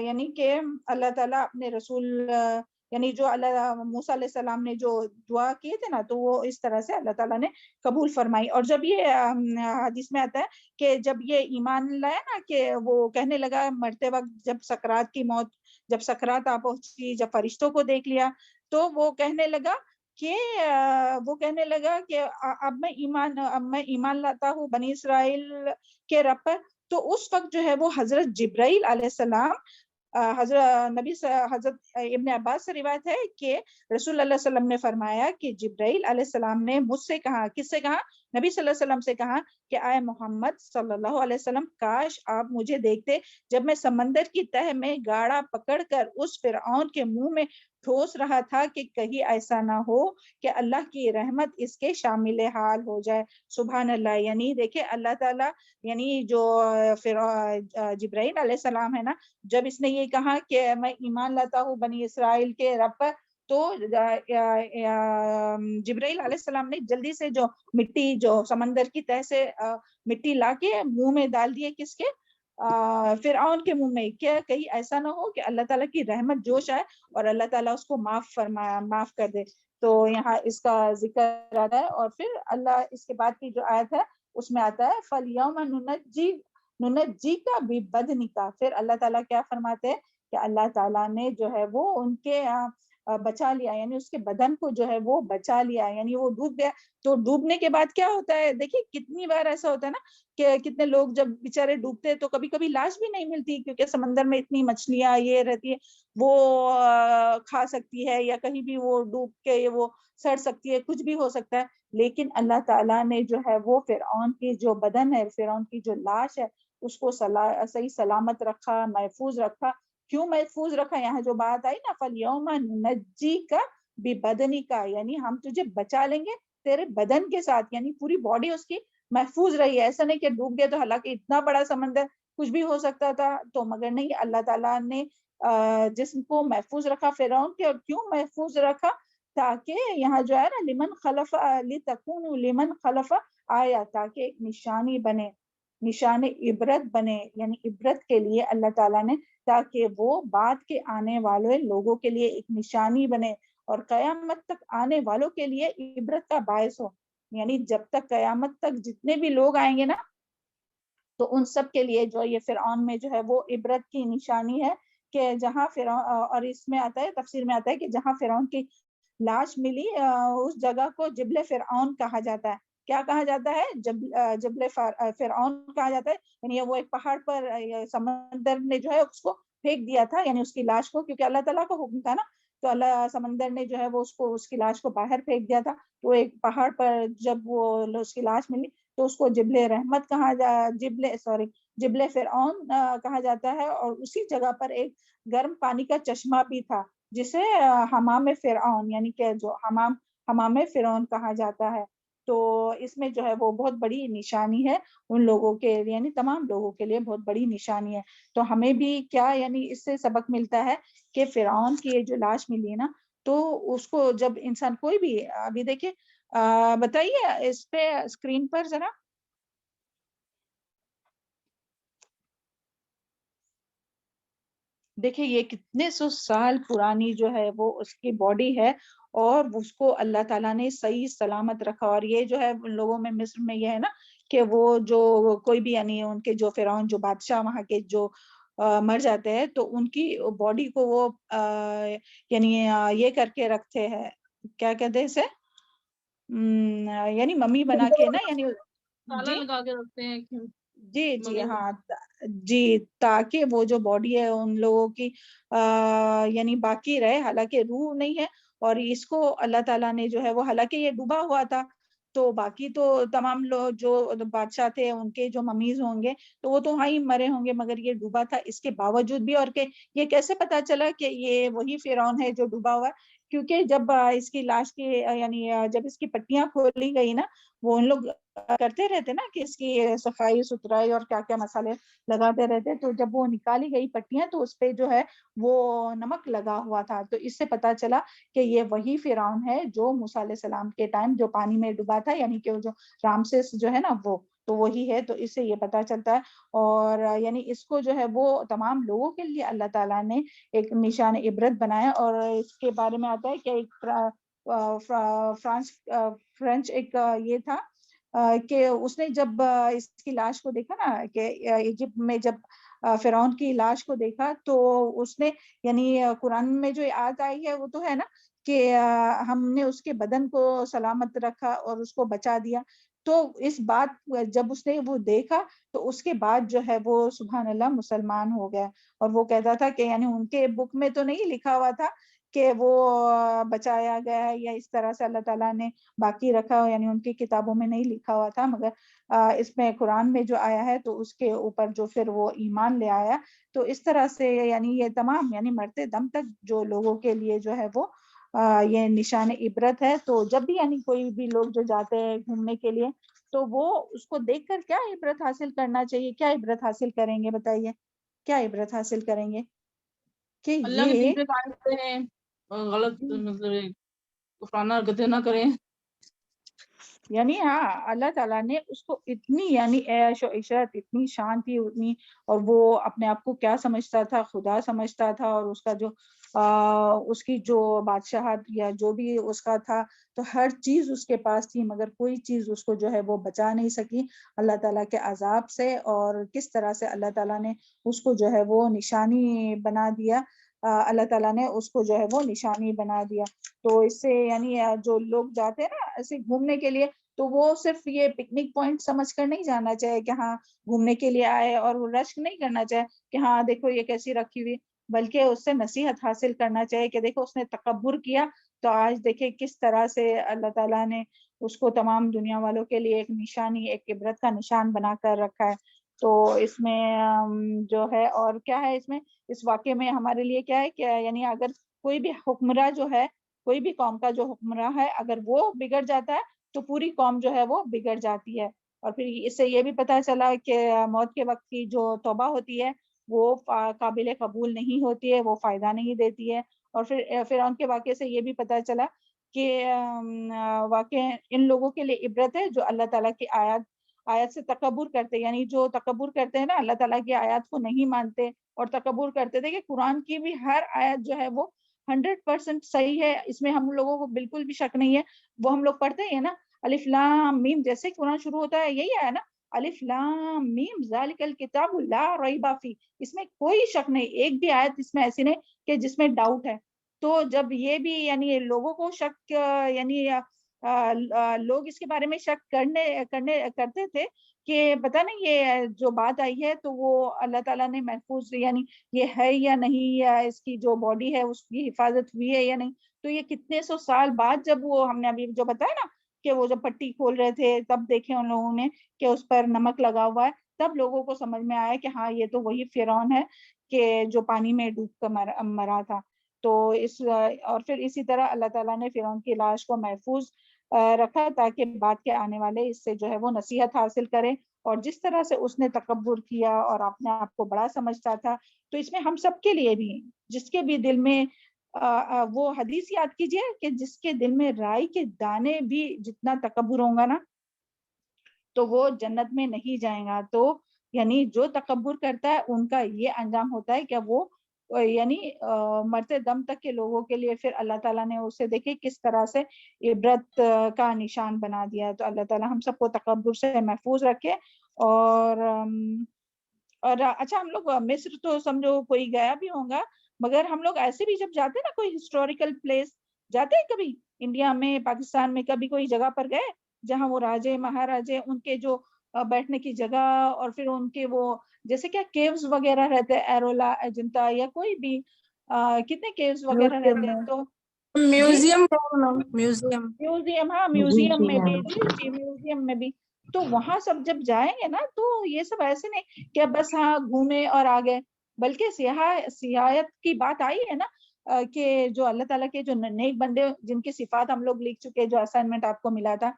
یعنی کہ اللہ تعالیٰ اپنے رسول، یعنی جو اللہ موسیٰ علیہ السلام نے جو دعا کیے تھے نا، تو وہ اس طرح سے اللہ تعالیٰ نے قبول فرمائی. اور جب یہ حدیث میں آتا ہے کہ جب یہ ایمان لایا نا کہ وہ کہنے لگا مرتے وقت، جب سکرات آ پہنچی، جب فرشتوں کو دیکھ لیا، تو وہ کہنے لگا کہ اب میں ایمان لاتا ہوں بنی اسرائیل کے رب پر. تو اس وقت جو ہے وہ حضرت جبرائیل علیہ السلام، حضرت ابن عباس سے روایت ہے کہ رسول اللہ صلی اللہ علیہ وسلم نے فرمایا کہ جبرائیل علیہ السلام نے مجھ سے کہا، کس سے کہا؟ نبی صلی اللہ علیہ وسلم سے کہا کہ اے محمد صلی اللہ علیہ وسلم، کاش آپ مجھے دیکھتے جب میں سمندر کی تہ میں گاڑا پکڑ کر اس فرعون کے منہ میں ٹھوس رہا تھا کہ کہیں ایسا نہ ہو کہ اللہ کی رحمت اس کے شامل حال ہو جائے. سبحان اللہ. یعنی دیکھیں اللہ تعالیٰ، یعنی جو جبرائیل علیہ السلام ہے نا، جب اس نے یہ کہا کہ میں ایمان لاتا ہوں بنی اسرائیل کے رب پر، تو جبرائیل علیہ السلام نے جلدی سے جو مٹی، جو سمندر کی تہ سے مٹی لا کے منہ میں ڈال دیے، کس کے؟ فرعون کے منہ میں، کہ کہیں ایسا نہ ہو کہ اللہ تعالیٰ کی رحمت جوش آئے اور اللہ تعالیٰ اس کو معاف کر دے. تو یہاں اس کا ذکر آتا ہے. اور پھر اللہ اس کے بعد کی جو آیت ہے اس میں آتا ہے فَالْيَوْمَ نُنَجِّيكَ بِبَدْنِكَ. پھر اللہ تعالیٰ کیا فرماتے ہیں کہ اللہ تعالیٰ نے جو ہے وہ ان کے بچا لیا، یعنی اس کے بدن کو جو ہے وہ بچا لیا، یعنی وہ ڈوب گیا. تو ڈوبنے کے بعد کیا ہوتا ہے؟ دیکھیے کتنی بار ایسا ہوتا ہے نا کہ کتنے لوگ جب بیچارے ڈوبتے ہیں تو کبھی کبھی لاش بھی نہیں ملتی، کیونکہ سمندر میں اتنی مچھلیاں یہ رہتی ہے، وہ کھا سکتی ہے، یا کہیں بھی وہ ڈوب کے وہ سڑ سکتی ہے، کچھ بھی ہو سکتا ہے. لیکن اللہ تعالیٰ نے جو ہے وہ فرعون کی جو بدن ہے، فرعون کی جو لاش ہے، اس کو صحیح سلامت رکھا، محفوظ رکھا. کیوں محفوظ رکھا؟ یہاں جو بات آئی نا فَالْيَوْمَ نُنَجِّيكَ بِبَدْنِكَ، یعنی ہم تجھے بچا لیں گے تیرے بدن کے ساتھ، یعنی پوری باڈی اس کی محفوظ رہی ہے. ایسا نہیں کہ ڈوب گیا تو حالانکہ اتنا بڑا سمندر، کچھ بھی ہو سکتا تھا. تو مگر نہیں، اللہ تعالیٰ نے جسم کو محفوظ رکھا فرعون کے. اور کیوں محفوظ رکھا؟ تاکہ یہاں جو ہے نا لمن خلف لتکون لمن خلف آیا، تاکہ ایک نشانی بنے، نشان عبرت بنے، یعنی عبرت کے لیے اللہ تعالیٰ نے، تاکہ وہ بعد کے آنے والے لوگوں کے لیے ایک نشانی بنے اور قیامت تک آنے والوں کے لیے عبرت کا باعث ہو. یعنی جب تک قیامت تک جتنے بھی لوگ آئیں گے نا تو ان سب کے لیے جو یہ فرعون میں جو ہے وہ عبرت کی نشانی ہے کہ جہاں فرعون، اور اس میں آتا ہے تفسیر میں آتا ہے کہ جہاں فرعون کی لاش ملی اس جگہ کو جبل فرعون کہا جاتا ہے. کیا کہا جاتا ہے؟ جبل فرعون کہا جاتا ہے. یعنی وہ ایک پہاڑ پر سمندر نے جو ہے اس کو پھینک دیا تھا، یعنی اس کی لاش کو، کیونکہ اللہ تعالیٰ کا حکم تھا نا، تو اللہ سمندر نے جو ہے وہ اس کی لاش کو باہر پھینک دیا تھا. تو ایک پہاڑ پر جب وہ اس کی لاش ملی تو اس کو جبل رحمت کہا جبل فرعون کہا جاتا ہے. اور اسی جگہ پر ایک گرم پانی کا چشمہ بھی تھا جسے حمام فرعون، یعنی کہ جو حمام فرعون کہا جاتا ہے. تو اس میں جو ہے وہ بہت بڑی نشانی ہے ان لوگوں کے، یعنی تمام لوگوں کے لیے بہت بڑی نشانی ہے. تو ہمیں بھی کیا یعنی اس سے سبق ملتا ہے کہ فرعون کی جو لاش ملی ہے نا، تو اس کو جب انسان کوئی بھی، ابھی دیکھیں بتائیے اس پہ اسکرین پر ذرا، دیکھیں یہ کتنے سو سال پرانی جو ہے وہ اس کی باڈی ہے، اور اس کو اللہ تعالیٰ نے صحیح سلامت رکھا. اور یہ جو ہے ان لوگوں میں مصر میں یہ ہے نا کہ وہ جو کوئی بھی یعنی ان کے جو فرعون جو بادشاہ وہاں کے جو مر جاتے ہیں تو ان کی باڈی کو وہ یعنی یہ کر کے رکھتے ہیں، کیا کہتے ہیں اسے، یعنی ممی بنا کے نا، یعنی تالا جی لگا کے رکھتے ہیں جی جی ممی. ہاں جی، تاکہ وہ جو باڈی ہے ان لوگوں کی یعنی باقی رہے، حالانکہ روح نہیں ہے. اور اس کو اللہ تعالیٰ نے جو ہے وہ، حالانکہ یہ ڈوبا ہوا تھا تو باقی تو تمام لوگ جو بادشاہ تھے ان کے جو ممیز ہوں گے تو وہ تو وہیں مرے ہوں گے، مگر یہ ڈوبا تھا. اس کے باوجود بھی، اور کہ یہ کیسے پتا چلا کہ یہ وہی فرعون ہے جو ڈوبا ہوا ہے؟ کیونکہ جب اس کی لاش کی یعنی جب اس کی پٹیاں کھولی گئی نا، وہ ان لوگ کرتے رہتے نا کہ اس کی صفائی ستھرائی اور کیا کیا مسالے لگاتے رہتے. تو جب وہ نکالی گئی پٹیاں تو اس پہ جو ہے وہ نمک لگا ہوا تھا. تو اس سے پتا چلا کہ یہ وہی فرعون ہے جو موسیٰ علیہ السلام کے ٹائم جو پانی میں ڈوبا تھا، یعنی کہ جو رامسیس جو ہے نا وہ تو وہی ہے. تو اس سے یہ پتا چلتا ہے. اور یعنی اس کو جو ہے وہ تمام لوگوں کے لیے اللہ تعالیٰ نے ایک نشان عبرت بنایا. اور اس کے بارے میں آتا ہے کہ ایک فرینچ ایک یہ تھا کہ اس نے جب اس کی لاش کو دیکھا نا کہ ایجپٹ میں جب فرعون کی لاش کو دیکھا تو اس نے یعنی قرآن میں جو آیت آئی ہے وہ تو ہے نا کہ ہم نے اس کے بدن کو سلامت رکھا اور اس کو بچا دیا. تو اس بات جب اس نے وہ دیکھا تو اس کے بعد جو ہے وہ سبحان اللہ مسلمان ہو گیا. اور وہ کہتا تھا کہ یعنی ان کے بک میں تو نہیں لکھا ہوا تھا کہ وہ بچایا گیا ہے یا اس طرح سے اللہ تعالیٰ نے باقی رکھا، یعنی ان کی کتابوں میں نہیں لکھا ہوا تھا، مگر اس میں قرآن میں جو آیا ہے تو اس کے اوپر جو پھر وہ ایمان لے آیا. تو اس طرح سے یعنی یہ تمام یعنی مرتے دم تک جو لوگوں کے لیے جو ہے وہ یہ نشان عبرت ہے. تو جب بھی یعنی کوئی بھی لوگ جو جاتے ہیں گھومنے کے لیے تو وہ اس کو دیکھ کر کیا عبرت حاصل کرنا چاہیے؟ کیا عبرت حاصل کریں گے بتائیے؟ کیا عبرت حاصل کریں گے کہ اللہ کے یہ دین پہ قائم رہیں اور غلط مطلب کفرانہ حرکتیں نہ کریں. یعنی ہاں اللہ تعالیٰ نے اس کو اتنی یعنی عیش و عشرت، اتنی شانتی، اتنی، اور وہ اپنے آپ کو کیا سمجھتا تھا؟ خدا سمجھتا تھا. اور اس کا جو اس کی جو بادشاہت یا جو بھی اس کا تھا تو ہر چیز اس کے پاس تھی، مگر کوئی چیز اس کو جو ہے وہ بچا نہیں سکی اللہ تعالیٰ کے عذاب سے. اور کس طرح سے اللہ تعالیٰ نے اس کو جو ہے وہ نشانی بنا دیا، اللہ تعالیٰ نے اس کو جو ہے وہ نشانی بنا دیا. تو اس سے یعنی جو لوگ جاتے ہیں نا ایسے گھومنے کے لیے تو وہ صرف یہ پکنک پوائنٹ سمجھ کر نہیں جانا چاہے کہ ہاں گھومنے کے لیے آئے، اور وہ رشک نہیں کرنا چاہے کہ ہاں دیکھو یہ کیسی رکھی ہوئی، بلکہ اس سے نصیحت حاصل کرنا چاہیے کہ دیکھو اس نے تکبر کیا تو آج دیکھیں کس طرح سے اللہ تعالیٰ نے اس کو تمام دنیا والوں کے لیے ایک نشانی، ایک عبرت کا نشان بنا کر رکھا ہے. تو اس میں جو ہے اور کیا ہے اس میں، اس واقعے میں ہمارے لیے کیا ہے کہ یعنی اگر کوئی بھی حکمراں جو ہے، کوئی بھی قوم کا جو حکمراں ہے اگر وہ بگڑ جاتا ہے تو پوری قوم جو ہے وہ بگڑ جاتی ہے. اور پھر اس سے یہ بھی پتا چلا کہ موت کے وقت کی جو توبہ ہوتی ہے وہ قابل قبول نہیں ہوتی ہے، وہ فائدہ نہیں دیتی ہے. اور پھر فرعون کے واقعے سے یہ بھی پتا چلا کہ واقع ان لوگوں کے لیے عبرت ہے جو اللہ تعالیٰ کی آیات سے تکبر کرتے، یعنی جو تکبر کرتے ہیں نا، اللہ تعالیٰ کی آیات کو نہیں مانتے اور تکبر کرتے تھے کہ قرآن کی بھی ہر آیت جو ہے وہ 100% صحیح ہے، اس میں ہم لوگوں کو بالکل بھی شک نہیں ہے. وہ ہم لوگ پڑھتے ہیں نا الف لام میم، جیسے قرآن شروع ہوتا ہے یہی ہے نا، الف لام میم ذالک الکتاب لا ریب فیہ، اس میں کوئی شک نہیں، ایک بھی آیت اس میں ایسی نہیں کہ جس میں ڈاؤٹ ہے. تو جب یہ بھی یعنی لوگوں کو شک یعنی لوگ اس کے بارے میں شک کرتے تھے کہ پتہ نہیں یہ جو بات آئی ہے تو وہ اللہ تعالیٰ نے محفوظ یعنی یہ ہے یا نہیں، یا اس کی جو باڈی ہے اس کی حفاظت ہوئی ہے یا نہیں. تو یہ کتنے سو سال بعد جب وہ ہم نے ابھی جو بتایا نا کہ وہ جب پٹی کھول رہے تھے تب دیکھے ان لوگوں نے کہ اس پر نمک لگا ہوا ہے، تب لوگوں کو سمجھ میں آیا کہ ہاں یہ تو وہی فرعون ہے کہ جو پانی میں ڈوب کر مرا تھا. تو اور پھر اسی طرح اللہ تعالیٰ نے فرعون کی لاش کو محفوظ رکھا تاکہ بعد کے آنے والے اس سے جو ہے وہ نصیحت حاصل کریں. اور جس طرح سے اس نے تکبر کیا اور اپنے آپ کو بڑا سمجھتا تھا، تو اس میں ہم سب کے لیے بھی، جس کے بھی دل میں وہ حدیث یاد کیجئے کہ جس کے دل میں رائی کے دانے بھی جتنا تکبر ہوں گا نا تو وہ جنت میں نہیں جائیں گا. تو یعنی جو تکبر کرتا ہے ان کا یہ انجام ہوتا ہے کہ وہ یعنی مرتے دم تک کے لوگوں کے لیے پھر اللہ تعالیٰ نے اسے دیکھے کس طرح سے عبرت کا نشان بنا دیا. تو اللہ تعالیٰ ہم سب کو تکبر سے محفوظ رکھے. اور اچھا ہم لوگ مصر تو سمجھو کوئی گیا بھی ہوگا، مگر ہم لوگ ایسے بھی جب جاتے نا کوئی ہسٹوریکل پلیس جاتے ہیں، کبھی انڈیا میں پاکستان میں کبھی کوئی جگہ پر گئے جہاں وہ راجے مہاراجے ان کے جو بیٹھنے کی جگہ اور پھر ان کے وہ جیسے کیا کیوز وغیرہ رہتے ہیں، ایرولا اجنتا یا کوئی بھی کتنے کیوز وغیرہ رہتے ہیں. تو جی میوزیم، ہاں میوزیم میں بھی، جی میوزیم میں بھی. تو وہاں سب جب جائیں گے نا تو یہ سب ایسے نہیں کہ بس ہاں گھومے اور آ گئے، بلکہ سیاحت کی بات آئی ہے نا کہ جو اللہ تعالیٰ کے جو نیک بندے جن کی صفات ہم لوگ لکھ چکے، جو اسائنمنٹ آپ کو ملا تھا،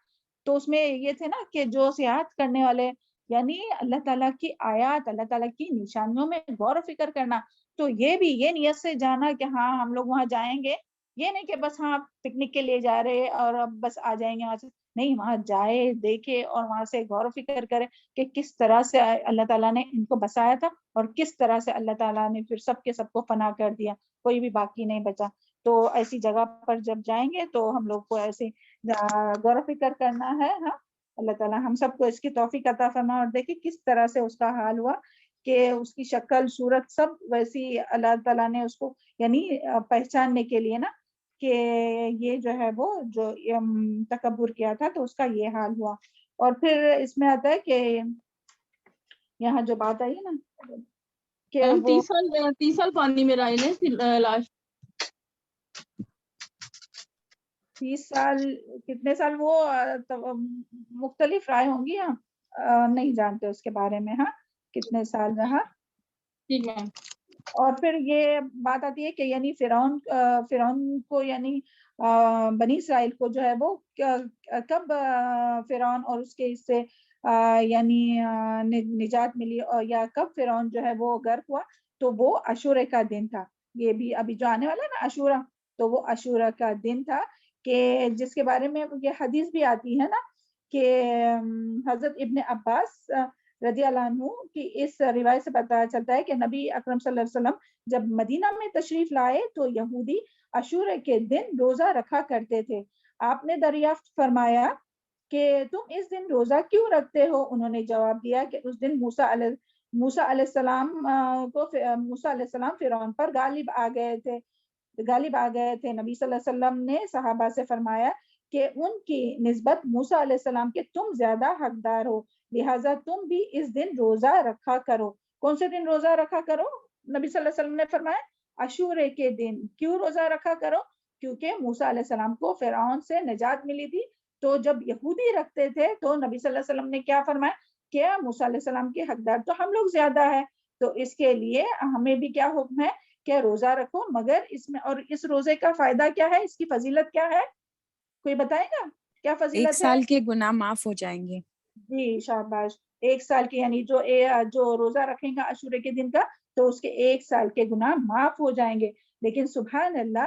تو اس میں یہ تھے نا کہ جو سیاحت کرنے والے یعنی اللہ تعالیٰ کی آیات، اللہ تعالیٰ کی نشانیوں میں غور و فکر کرنا. تو یہ بھی یہ نیت سے جانا کہ ہاں ہم لوگ وہاں جائیں گے، یہ نہیں کہ بس ہاں پکنک کے لیے جا رہے اور اب بس آ جائیں گے وہاں سے، نہیں، وہاں جائے دیکھے اور وہاں سے غور و فکر کرے کہ کس طرح سے اللہ تعالیٰ نے ان کو بسایا تھا اور کس طرح سے اللہ تعالیٰ نے پھر سب کے سب کو فنا کر دیا، کوئی بھی باقی نہیں بچا. تو ایسی جگہ پر جب جائیں گے تو ہم لوگ کو ایسے غور و فکر کرنا ہے. ہاں اللہ تعالیٰ ہم سب کو اس کی توفیق عطا فرمائے. اور دیکھیں کس طرح سے اس کا حال ہوا کہ اس کی شکل صورت سب ویسی اللہ تعالیٰ نے اس کو یعنی پہچاننے کے لیے نا کہ یہ جو ہے وہ جو تکبر کیا تھا تو اس کا یہ حال ہوا. اور پھر اس میں آتا ہے کہ یہاں جو بات آئی نا کہ وہ 30 سال پانی میں رہے لاش. 30 سال کتنے سال وہ مختلف رائے ہوں گی، ہاں نہیں جانتے اس کے بارے میں ہاں کتنے سال رہا. ٹھیک ہے. اور پھر یہ بات آتی ہے کہ یعنی فرعون کو یعنی بنی اسرائیل کو جو ہے وہ کب فرعون اور اس کے اس سے یعنی نجات ملی اور یا کب فرعون جو ہے وہ غرق ہوا، تو وہ عاشورہ کا دن تھا. یہ بھی ابھی جو آنے والا نا عاشورہ، تو وہ عاشورہ کا دن تھا کہ جس کے بارے میں یہ حدیث بھی آتی ہے نا کہ حضرت ابن عباس رضی اللہ عنہ کی اس روایت سے پتہ چلتا ہے کہ نبی اکرم صلی اللہ علیہ وسلم جب مدینہ میں تشریف لائے تو یہودی عاشورہ کے دن روزہ رکھا کرتے تھے. آپ نے دریافت فرمایا کہ تم اس دن روزہ کیوں رکھتے ہو؟ انہوں نے جواب دیا کہ اس دن موسیٰ علیہ السلام فرعون پر غالب آ گئے تھے. نبی صلی اللہ علیہ وسلم نے صحابہ سے فرمایا کہ ان کی نسبت موسیٰ علیہ السلام کے تم زیادہ حقدار ہو، لہٰذا تم بھی اس دن روزہ رکھا کرو. کون سے دن روزہ رکھا کرو؟ نبی صلی اللہ علیہ وسلم نے فرمایا عاشورہ کے دن. کیوں روزہ رکھا کرو؟ کیونکہ موسیٰ علیہ السلام کو فرعون سے نجات ملی تھی. تو جب یہودی رکھتے تھے تو نبی صلی اللہ علیہ وسلم نے کیا فرمایا کہ موسیٰ علیہ السلام کے حقدار تو ہم لوگ زیادہ ہے، تو اس کے لیے ہمیں بھی کیا حکم ہے کہ روزہ رکھو. مگر اس میں اور اس روزے کا فائدہ کیا ہے، اس کی فضیلت کیا ہے، کوئی بتائے گا کیا فضیلت ہے؟ 1 سال کے گناہ معاف ہو جائیں گے. جی شاباش. 1 سال کے یعنی جو روزہ رکھیں گا عاشورہ کے دن کا تو اس کے 1 سال کے گناہ معاف ہو جائیں گے. لیکن سبحان اللہ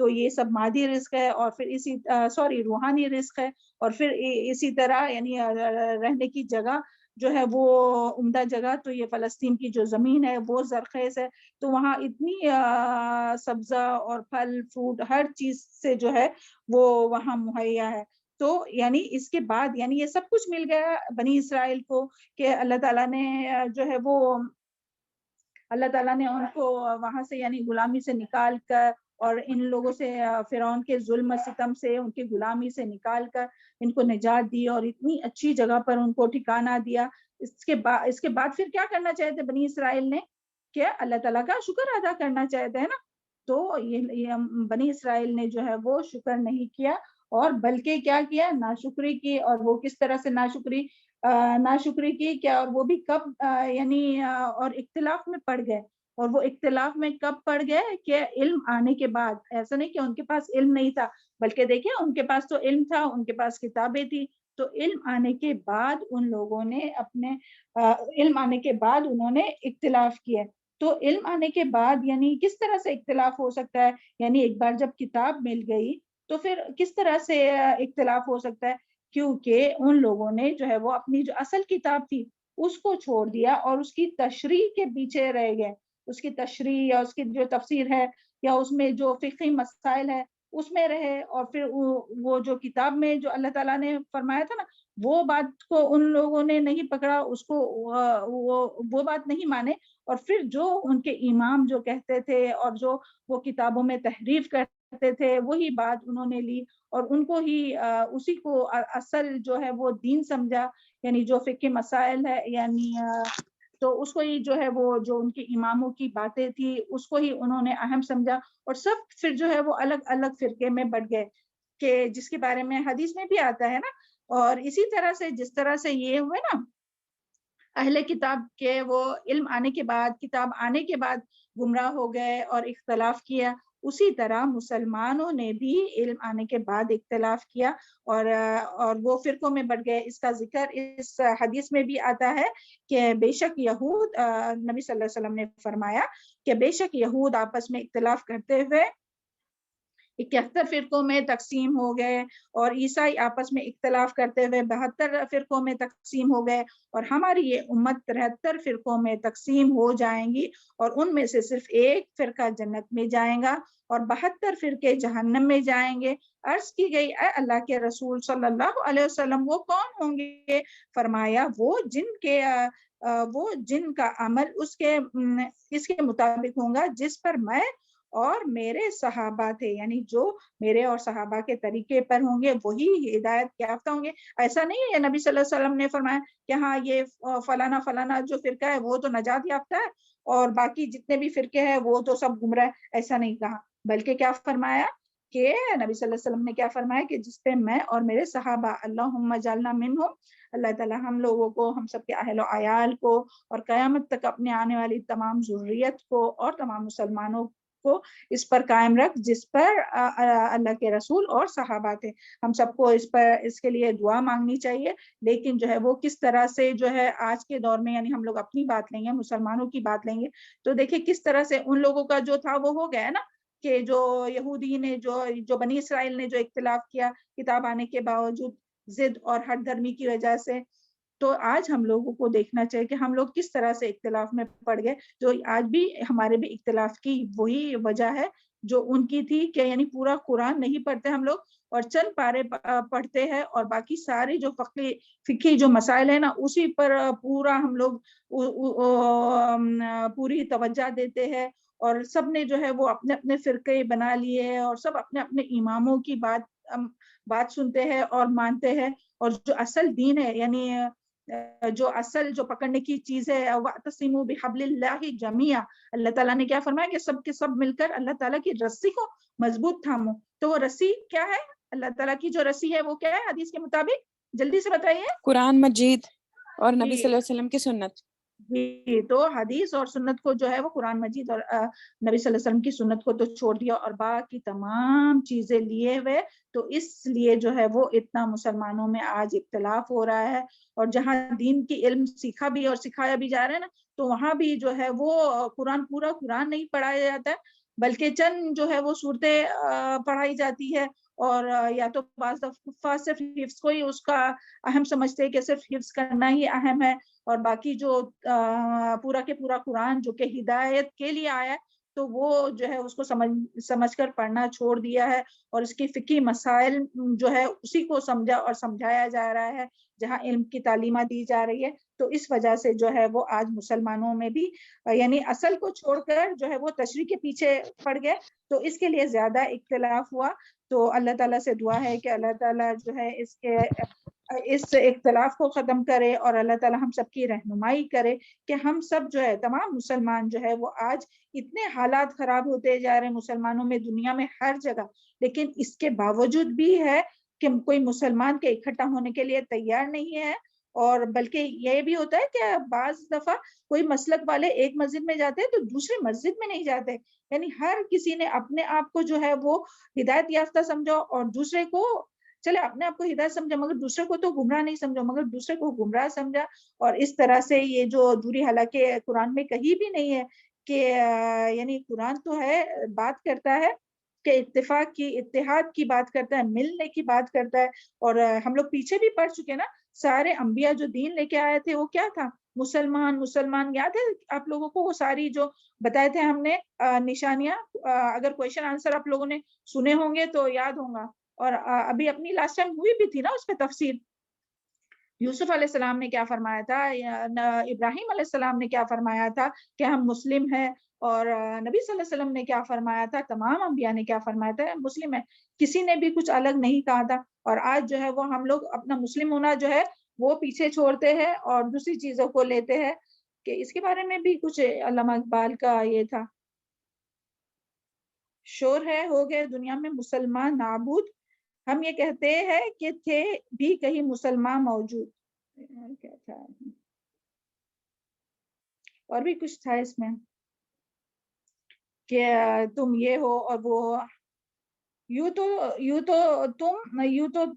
تو یہ سب مادی رزق ہے، اور پھر اسی روحانی رزق ہے، اور پھر اسی طرح یعنی رہنے کی جگہ جو ہے وہ عمدہ جگہ، تو یہ فلسطین کی جو زمین ہے وہ زرخیز ہے، تو وہاں اتنی سبزہ اور پھل فروٹ ہر چیز سے جو ہے وہ وہاں مہیا ہے۔ تو یعنی اس کے بعد یعنی یہ سب کچھ مل گیا بنی اسرائیل کو کہ اللہ تعالیٰ نے جو ہے وہ اللہ تعالیٰ نے ان کو وہاں سے یعنی غلامی سے نکال کر، اور ان لوگوں سے فرعون کے ظلم و ستم سے، ان کی غلامی سے نکال کر ان کو نجات دی، اور اتنی اچھی جگہ پر ان کو ٹھکانہ دیا۔ اس کے بعد پھر کیا کرنا چاہتے تھے بنی اسرائیل نے؟ کہ اللہ تعالیٰ کا شکر ادا کرنا چاہتے ہیں نا، تو یہ بنی اسرائیل نے جو ہے وہ شکر نہیں کیا، اور بلکہ کیا کیا؟ ناشکری کی۔ اور وہ کس طرح سے ناشکری کی کیا؟ اور وہ بھی کب یعنی اور اختلاف میں پڑ گئے، اور وہ اختلاف میں کب پڑ گئے؟ کہ علم آنے کے بعد۔ ایسا نہیں کہ ان کے پاس علم نہیں تھا، بلکہ دیکھیں ان کے پاس تو علم تھا، ان کے پاس کتابیں تھی، تو علم آنے کے بعد ان لوگوں نے علم آنے کے بعد انہوں نے اختلاف کیا۔ تو علم آنے کے بعد یعنی کس طرح سے اختلاف ہو سکتا ہے؟ یعنی ایک بار جب کتاب مل گئی تو پھر کس طرح سے اختلاف ہو سکتا ہے؟ کیونکہ ان لوگوں نے جو ہے وہ اپنی جو اصل کتاب تھی اس کو چھوڑ دیا، اور اس کی تشریح کے پیچھے رہ گئے، اس کی تشریح یا اس کی جو تفسیر ہے یا اس میں جو فقہی مسائل ہے اس میں رہے، اور پھر وہ جو کتاب میں جو اللہ تعالیٰ نے فرمایا تھا نا وہ بات کو ان لوگوں نے نہیں پکڑا، اس کو وہ بات نہیں مانے، اور پھر جو ان کے امام جو کہتے تھے اور جو وہ کتابوں میں تحریف کرتے تھے وہی بات انہوں نے لی، اور ان کو ہی اسی کو اصل جو ہے وہ دین سمجھا، یعنی جو فقہ مسائل ہے یعنی تو اس کو ہی جو ہے وہ جو ان کے اماموں کی باتیں تھی اس کو ہی انہوں نے اہم سمجھا، اور سب پھر جو ہے وہ الگ الگ فرقے میں بٹ گئے، کہ جس کے بارے میں حدیث میں بھی آتا ہے نا۔ اور اسی طرح سے جس طرح سے یہ ہوئے نا اہل کتاب کے، وہ علم آنے کے بعد، کتاب آنے کے بعد گمراہ ہو گئے اور اختلاف کیا، اسی طرح مسلمانوں نے بھی علم آنے کے بعد اختلاف کیا اور وہ فرقوں میں بٹ گئے۔ اس کا ذکر اس حدیث میں بھی آتا ہے کہ بے شک یہود، نبی صلی اللہ علیہ وسلم نے فرمایا کہ بے شک یہود آپس میں اختلاف کرتے ہوئے 71 فرقوں میں تقسیم ہو گئے، اور عیسائی آپس میں اختلاف کرتے ہوئے 72 فرقوں میں تقسیم ہو گئے، اور ہماری یہ امت 73 فرقوں میں تقسیم ہو جائیں گی، اور ان میں سے صرف ایک فرقہ جنت میں جائیں گا اور 72 فرقے جہنم میں جائیں گے۔ عرض کی گئی اے اللہ کے رسول صلی اللہ علیہ وسلم وہ کون ہوں گے؟ فرمایا وہ جن کا عمل اس کے مطابق ہوگا جس پر میں اور میرے صحابہ تھے، یعنی جو میرے اور صحابہ کے طریقے پر ہوں گے وہی ہدایت یافتہ ہوں گے۔ ایسا نہیں ہے نبی صلی اللہ علیہ وسلم نے فرمایا کہ ہاں یہ فلانا جو فرقہ ہے وہ تو نجات یافتہ ہے اور باقی جتنے بھی فرقے ہیں وہ تو سب گمراہ ہے، ایسا نہیں کہا، بلکہ کیا فرمایا کہ نبی صلی اللہ علیہ وسلم نے کیا فرمایا کہ جس پہ میں اور میرے صحابہ، اللہم اجعلنا منہم، اللہ تعالیٰ ہم لوگوں کو، ہم سب کے اہل و عیال کو اور قیامت تک اپنے آنے والی تمام ذریت کو اور تمام مسلمانوں کو اس پر قائم رکھ جس پر اللہ کے رسول اور صحابہ تھے۔ ہم سب کو اس کے لیے دعا مانگنی چاہیے، لیکن جو ہے وہ کس طرح سے جو ہے آج کے دور میں یعنی ہم لوگ اپنی بات لیں گے، مسلمانوں کی بات لیں گے تو دیکھیں کس طرح سے ان لوگوں کا جو تھا وہ ہو گیا نا، کہ جو یہودی نے جو بنی اسرائیل نے جو اختلاف کیا کتاب آنے کے باوجود ضد اور ہٹ دھرمی کی وجہ سے، تو آج ہم لوگوں کو دیکھنا چاہیے کہ ہم لوگ کس طرح سے اختلاف میں پڑ گئے، جو آج بھی ہمارے بھی اختلاف کی وہی وجہ ہے جو ان کی تھی، کہ یعنی پورا قرآن نہیں پڑھتے ہم لوگ اور چند پارے پڑھتے ہیں اور باقی ساری جو فقہی جو مسائل ہیں نا اسی پر پورا ہم لوگ پوری توجہ دیتے ہیں، اور سب نے جو ہے وہ اپنے اپنے فرقے بنا لیے ہیں اور سب اپنے اپنے اماموں کی بات سنتے ہیں اور مانتے ہیں، اور جو اصل دین ہے یعنی جو پکڑنے کی چیز ہے، وَاعْتَصِمُوا بِحَبْلِ اللَّهِ جَمِيعًا، اللہ تعالیٰ نے کیا فرمایا کہ سب کے سب مل کر اللہ تعالیٰ کی رسی کو مضبوط تھامو۔ تو وہ رسی کیا ہے؟ اللہ تعالیٰ کی جو رسی ہے وہ کیا ہے حدیث کے مطابق؟ جلدی سے بتائیے۔ قرآن مجید اور نبی صلی اللہ علیہ وسلم کی سنت۔ جی، تو حدیث اور سنت کو جو ہے وہ قرآن مجید اور نبی صلی اللہ علیہ وسلم کی سنت کو تو چھوڑ دیا اور باقی تمام چیزیں لیے ہوئے، تو اس لیے جو ہے وہ اتنا مسلمانوں میں آج اختلاف ہو رہا ہے، اور جہاں دین کی علم سیکھا بھی اور سکھایا بھی جا رہا ہے نا، تو وہاں بھی جو ہے وہ پورا قرآن نہیں پڑھایا جاتا ہے، بلکہ چند جو ہے وہ صورتیں پڑھائی جاتی ہے، اور یا تو بعض دفعہ صرف حفظ کو ہی اس کا اہم سمجھتے ہیں کہ صرف حفظ کرنا ہی اہم ہے، اور باقی جو پورا کے پورا قرآن جو کہ ہدایت کے لیے آیا ہے تو وہ جو ہے اس کو سمجھ کر پڑھنا چھوڑ دیا ہے، اور اس کی فقہی مسائل جو ہے اسی کو سمجھا اور سمجھایا جا رہا ہے جہاں علم کی تعلیمات دی جا رہی ہے۔ تو اس وجہ سے جو ہے وہ آج مسلمانوں میں بھی یعنی اصل کو چھوڑ کر جو ہے وہ تشریح کے پیچھے پڑ گئے، تو اس کے لیے زیادہ اختلاف ہوا۔ تو اللہ تعالیٰ سے دعا ہے کہ اللہ تعالیٰ جو ہے اس اختلاف کو ختم کرے، اور اللہ تعالیٰ ہم سب کی رہنمائی کرے کہ ہم سب جو ہے تمام مسلمان جو ہے وہ آج اتنے حالات خراب ہوتے جا رہے ہیں مسلمانوں میں، دنیا میں ہر جگہ، لیکن اس کے باوجود بھی ہے کہ کوئی مسلمان کے اکٹھا ہونے کے لیے تیار نہیں ہے، اور بلکہ یہ بھی ہوتا ہے کہ بعض دفعہ کوئی مسلک والے ایک مسجد میں جاتے ہیں تو دوسری مسجد میں نہیں جاتے، یعنی ہر کسی نے اپنے آپ کو جو ہے وہ ہدایت یافتہ سمجھو، اور دوسرے کو چلے اپنے آپ کو ہدایت سمجھا مگر دوسرے کو تو گمراہ نہیں سمجھا، مگر دوسرے کو گمراہ سمجھا، اور اس طرح سے یہ جو دوری، حالانکہ قرآن میں کہیں بھی نہیں ہے کہ یعنی قرآن تو ہے بات کرتا ہے کہ اتفاق کی، اتحاد کی بات کرتا ہے، ملنے کی بات کرتا ہے، اور ہم لوگ پیچھے بھی پڑھ چکے نا، سارے انبیاء جو دین لے کے آئے تھے وہ کیا تھا؟ مسلمان یاد ہے آپ لوگوں کو وہ ساری جو بتائے تھے ہم نے نشانیاں؟ اگر کویشچن آنسر آپ لوگوں نے سنے ہوں گے تو یاد ہوگا، اور ابھی اپنی لاسٹ ٹائم ہوئی بھی تھی نا اس پہ تفسیر۔ یوسف علیہ السلام نے کیا فرمایا تھا، ابراہیم علیہ السلام نے کیا فرمایا تھا کہ ہم مسلم ہیں، اور نبی صلی اللہ علیہ وسلم نے کیا فرمایا تھا، تمام انبیاء نے کیا فرمایا تھا، مسلم ہے، کسی نے بھی کچھ الگ نہیں کہا تھا۔ اور آج جو ہے وہ ہم لوگ اپنا مسلم ہونا جو ہے وہ پیچھے چھوڑتے ہیں اور دوسری چیزوں کو لیتے ہیں، کہ اس کے بارے میں بھی کچھ علامہ اقبال کا یہ تھا، شور ہے ہو گئے دنیا میں مسلمان نابود، ہم یہ کہتے ہیں کہ تھے بھی کہیں مسلمان موجود، کیا تھا اور بھی کچھ تھا اس میں کہ تم یہ ہو اور وہ، یوں تو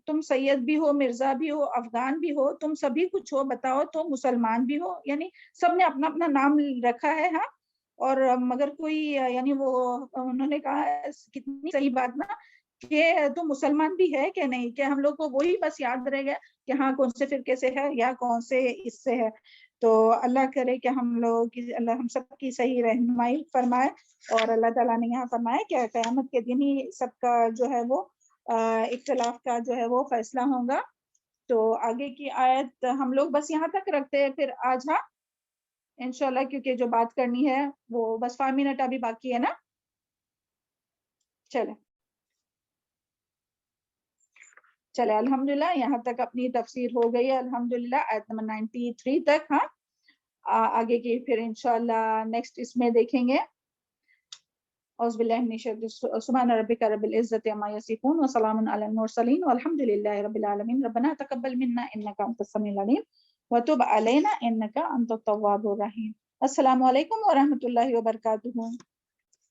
تم سید بھی ہو، مرزا بھی ہو، افغان بھی ہو، تم سبھی کچھ ہو، بتاؤ تو مسلمان بھی ہو، یعنی سب نے اپنا اپنا نام رکھا ہے، ہاں، اور مگر کوئی یعنی وہ انہوں نے کہا کتنی صحیح بات نا کہ تو مسلمان بھی ہے کہ نہیں، کہ ہم لوگ کو وہی بس یاد رہ گیا کہ ہاں کون سے فرقے سے ہے یا کون سے اس سے ہے۔ تو اللہ کرے کہ اللہ ہم سب کی صحیح رہنمائی فرمائے، اور اللہ تعالیٰ نے یہاں فرمایا کہ قیامت کے دن ہی سب کا جو ہے وہ اختلاف کا جو ہے وہ فیصلہ ہوگا۔ تو آگے کی آیت ہم لوگ بس یہاں تک رکھتے ہیں پھر آج، ہاں انشاءاللہ، کیونکہ جو بات کرنی ہے وہ بس 5 منٹ ابھی باقی ہے نا، چلے الحمدللہ یہاں تک اپنی تفسیر ہو گئی ہے الحمدللہ، آیت نمبر 93 تک، ہاں آگے کی پھر انشاءاللہ نیکسٹ اس میں دیکھیں گے۔ اعوذ باللہ من الشیطان، سبحان ربک رب العزۃ عما یصفون وسلام علی المرسلین والحمد للہ رب العالمین، ربنا تقبل منا انک انت السمیع العلیم وتب علینا انک انت التواب الرحیم۔ السلام علیکم ورحمۃ اللہ وبرکاتہ۔